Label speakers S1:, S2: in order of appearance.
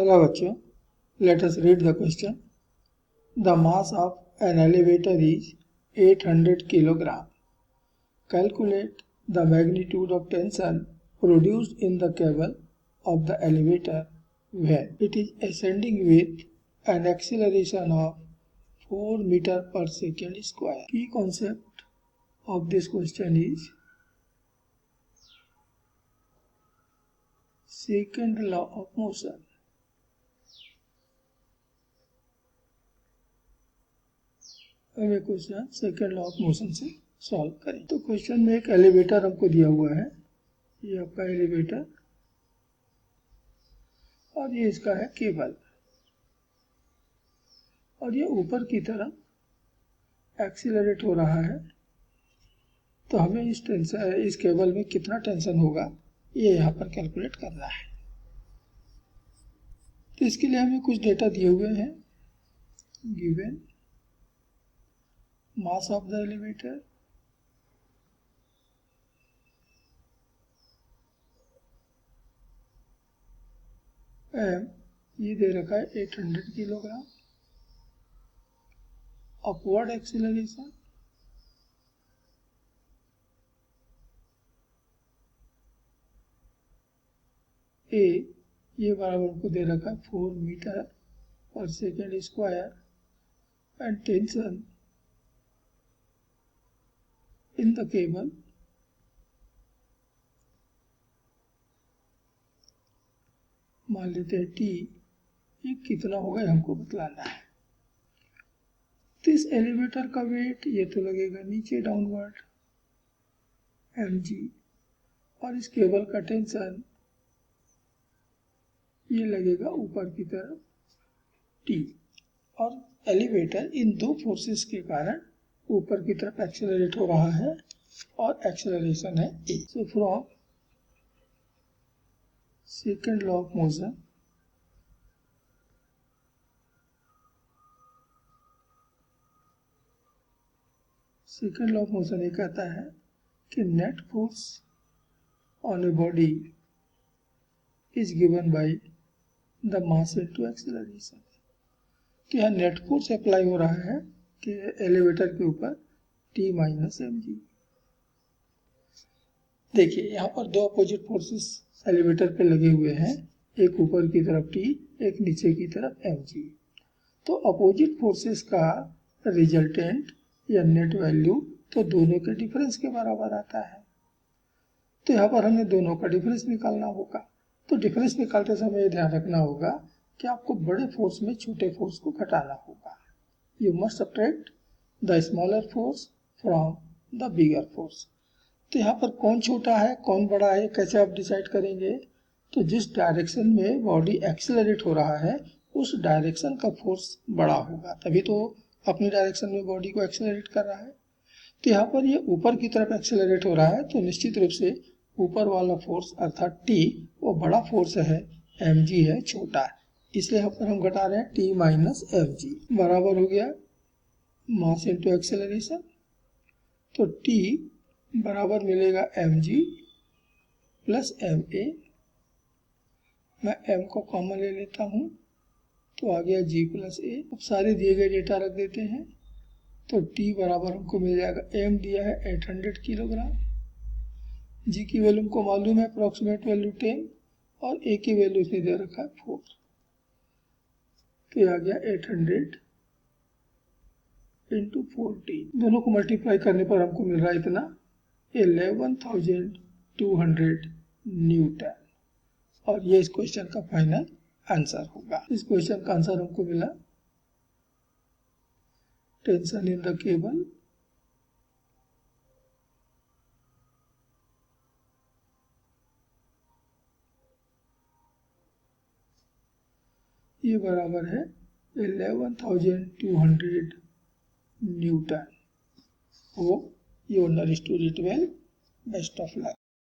S1: Hello बच्चों, let us read the question. The mass of an elevator is 800 kilogram. Calculate the magnitude of tension produced in the cable of the elevator when it is ascending with an acceleration of 4 meter per second square. Key concept of this question is second law of motion. अब ये question second law of motion से solve करें। तो question में एक elevator हमको दिया हुआ है, ये आपका एलिवेटर और ये इसका है केबल और ये ऊपर की तरफ एक्सीलरेट हो रहा है। तो हमें इस केबल में कितना टेंशन होगा ये यहाँ पर कैलकुलेट करना है। तो इसके लिए हमें कुछ डेटा दिए हुए हैं। Given mass of the elevator, m ये दे रखा है 800 किलोग्राम, अपवर्ड एक्सीलरेशन a ये बराबर हमको दे रखा है 4 मीटर पर second square and tension in the cable मान लेते हैं t, ये कितना होगा हमको बतलाना है। तो इस एलिवेटर का वेट ये तो लगेगा नीचे डाउनवर्ड mg और इस केबल का टेंशन ये लगेगा ऊपर की तरफ t और एलिवेटर इन दो फोर्सेस के कारण ऊपर की तरफ एक्सेलरेट हो रहा है और एक्सेलरेशन है a. So from second law of motion ये कहता है कि net force on a body is given by the mass into acceleration. तो यहाँ नेट फोर्स अप्लाई हो रहा है कि एलिवेटर के ऊपर t माइनस mg। देखिए यहाँ पर दो अपोजिट फोर्सेस एलिवेटर पे लगे हुए हैं, एक ऊपर की तरफ t, एक नीचे की तरफ mg। तो अपोजिट फोर्सेस का रिजल्टेंट या नेट वैल्यू तो दोनों के डिफरेंस के बराबर आता है। तो यहाँ पर हमें दोनों का डिफरेंस निकालना होगा। तो डिफरेंस निकालते समय ध्यान रखना होगा कि आपको बड़े फोर्स में छोटे फोर्स को घटाना होगा। You must subtract the smaller force from the bigger force. तो यहाँ पर कौन छोटा है कौन बड़ा है कैसे आप डिसाइड करेंगे? तो जिस डायरेक्शन में बॉडी एक्सेलरेट हो रहा है उस डायरेक्शन का फोर्स बड़ा होगा, तभी तो अपनी डायरेक्शन में बॉडी को एक्सेलरेट कर रहा है। तो यहाँ पर ये ऊपर की तरफ एक्सेलरेट हो रहा है तो निश्चित रूप से ऊपर वाला फोर्स अर्थात t वो बड़ा फोर्स है, mg है छोटा है, इसलिए यहाँ पर हम घटा रहे हैं t माइनस mg बराबर हो गया मास इनटू एक्सेलरेशन। तो t बराबर मिलेगा mg प्लस ma। मैं m को कॉमन ले लेता हूँ तो आ गया g प्लस a। अब सारे दिए गए डेटा रख देते हैं तो t बराबर हमको मिल जाएगा, m दिया है 800 किलोग्राम, g की वैल्यू हमको मालूम है अप्रोक्सीमेट वैल्यू 10 और a की वैल्यू इसने दे रखा है 4। तो ये आ गया 800 इंटू 14, दोनों को मल्टीप्लाई करने पर हमको मिल रहा है इतना 11,200 न्यूटन और ये इस क्वेश्चन का फाइनल आंसर होगा। इस क्वेश्चन का आंसर हमको मिला टेंशन इन द केबल ये बराबर है 11,200 Newton. Hope you understood it well. Best of luck.